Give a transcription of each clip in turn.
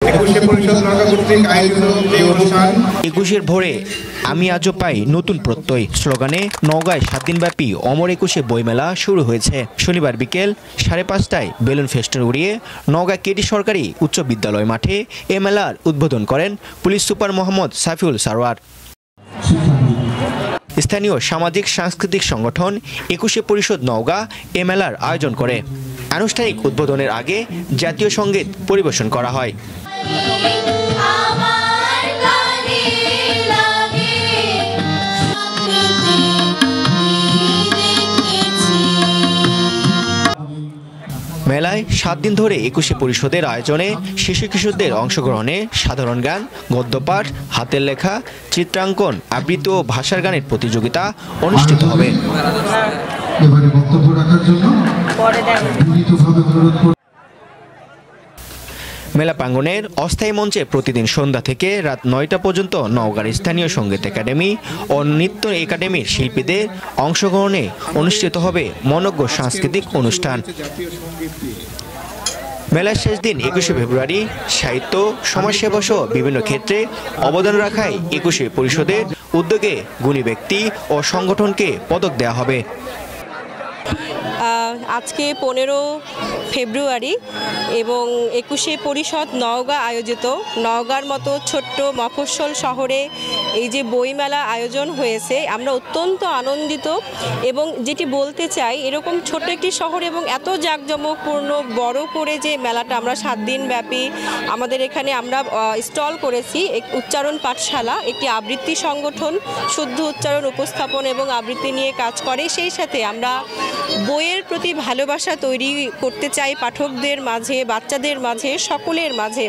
একুশে পরিষদ নওগাঁ কর্তৃক আয়োজিত এই অনুষ্ঠান ২১-এর ভোরে আমি আজও পাই নতুন প্রত্যয় স্লোগানে নওগাঁয় ৭ দিনব্যাপী অমর ২১-এ বইমেলা শুরু হয়েছে। শনিবার বিকেল ৫:৩০টায় বেলুন ফেস্টুন উড়িয়ে নওগাঁ কেটি সরকারি উচ্চ বিদ্যালয় মাঠে এ মেলার উদ্বোধন করেন পুলিশ সুপার মোহাম্মদ সাইফুল সারোয়ার। স্থানীয় সামাজিক সাংস্কৃতিক সংগঠন ২১শে পরিষদ নওগাঁ এ মেলার আয়োজন করে। আনুষ্ঠানিক উদ্বোধনের আগে জাতীয় সঙ্গীত পরিবেশন করা হয়। মেলায় ৭ দিন ধরে ২১শে পরিষদের আয়োজনে শিশু কিশোরদের অংশগ্রহণে সাধারণ গান, গদ্যপাঠ, হাতের লেখা, চিত্রাঙ্কন, আবৃত্তি ও ভাষার গানের প্রতিযোগিতা অনুষ্ঠিত হবে। মেলা প্রাঙ্গণের অস্থায়ী মঞ্চে প্রতিদিন সন্ধ্যা থেকে রাত ৯টা পর্যন্ত নওগাঁর স্থানীয় সঙ্গীত একাডেমি ও নৃত্য একাডেমির শিল্পীদের অংশগ্রহণে অনুষ্ঠিত হবে মনোজ্ঞ সাংস্কৃতিক অনুষ্ঠান। মেলার শেষ দিন ২১শে ফেব্রুয়ারি সাহিত্য, সমাজসেবা সহ বিভিন্ন ক্ষেত্রে অবদান রাখায় ২১শে পরিষদের উদ্যোগে গুণী ব্যক্তি ও সংগঠনকে পদক দেওয়া হবে। আজকে 15 ফেব্রুয়ারি এবং ২১শে পরিষদ নওগাঁ আয়োজিত নওগাঁর মতো ছোট্ট মফস্বল শহরে এই যে বইমেলা আয়োজন হয়েছে, আমরা অত্যন্ত আনন্দিত। এবং যেটি বলতে চাই, এরকম ছোট্ট একটি শহর এবং এত জাঁকজমকপূর্ণ বড় করে যে মেলাটা আমরা 7 দিন ব্যাপী আমাদের এখানে আমরা স্টল করেছি। উচ্চারণ পাঠশালা একটি আবৃত্তি সংগঠন শুদ্ধ উচ্চারণ উপস্থাপন এবং আবৃত্তি নিয়ে কাজ করে। সেই সাথে আমরা বইয়ের প্রতি ভালোবাসা তৈরি করতে চাই পাঠকদের মাঝে, বাচ্চাদের মাঝে, সকলের মাঝে।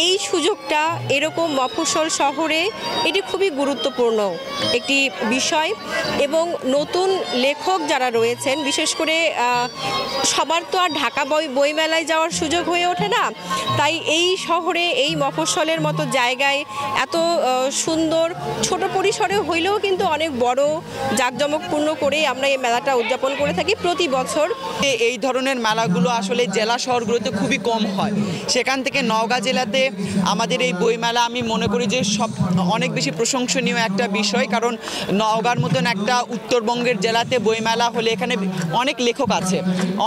এই সুযোগটা এরকম মফস্বল শহরে এটি খুবই গুরুত্বপূর্ণ একটি বিষয়। এবং নতুন লেখক যারা রয়েছেন, বিশেষ করে সবার তো আর ঢাকা বইমেলায় যাওয়ার সুযোগ হয়ে ওঠে না, তাই এই শহরে এই মফস্বলের মতো জায়গায় এত সুন্দর ছোট পরিসরে হইলেও কিন্তু অনেক বড় জাঁকজমকপূর্ণ করেই আমরা এই মেলাটা উদযাপন করে থাকি প্রতি বছর। এই ধরনের মেলাগুলো আসলে জেলা শহরগুলোতে খুবই কম হয়, সেখান থেকে নওগাঁ জেলাতে আমাদের এই বইমেলা আমি মনে করি যে অনেক বেশি প্রশংসনীয় একটা বিষয়। কারণ নওগাঁর মতন একটা উত্তরবঙ্গের জেলাতে বইমেলা হলে এখানে অনেক লেখক আছে,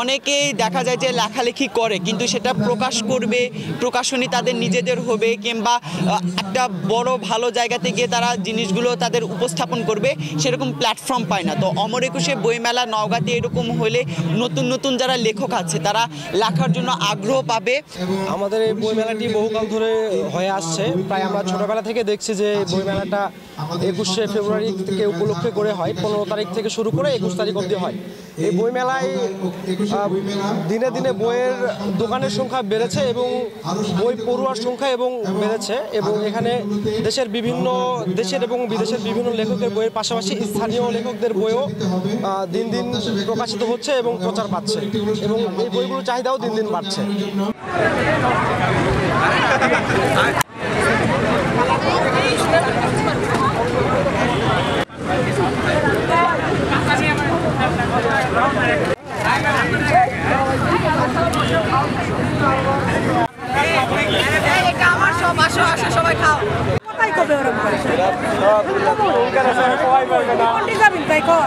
অনেকেই দেখা যায় যে লেখালেখি করে কিন্তু সেটা প্রকাশ করবে, প্রকাশনী তাদের নিজেদের হবে কিংবা একটা বড় ভালো জায়গাতে গিয়ে তারা জিনিসগুলো তাদের উপস্থাপন করবে, সেরকম প্ল্যাটফর্ম পায় না। তো অমর ২১শে বইমেলা নওগাঁতে এরকম হলে নতুন নতুন যারা লেখক আছে তারা লেখার জন্য আগ্রহ পাবে। আমাদের এই বইমেলাটি বহুকাল ধরে হয়ে আসছে, প্রায় আমরা ছোটবেলা থেকে দেখছি যে বইমেলাটা ২১শে ফেব্রুয়ারি থেকে উপলক্ষে করে হয়, 15 তারিখ থেকে শুরু করে 21 তারিখ অবধি হয়। এই বইমেলায় দিনে দিনে বইয়ের দোকানের সংখ্যা বেড়েছে এবং বই পড়ুয়ার সংখ্যা এবং বেড়েছে। এবং এখানে দেশের এবং বিদেশের বিভিন্ন লেখকের বইয়ের পাশাপাশি স্থানীয় লেখকদের বইও দিন দিন প্রকাশিত হচ্ছে এবং প্রচার পাচ্ছে এবং এই বইগুলোর চাহিদাও দিন দিন বাড়ছে। সবাই খাও।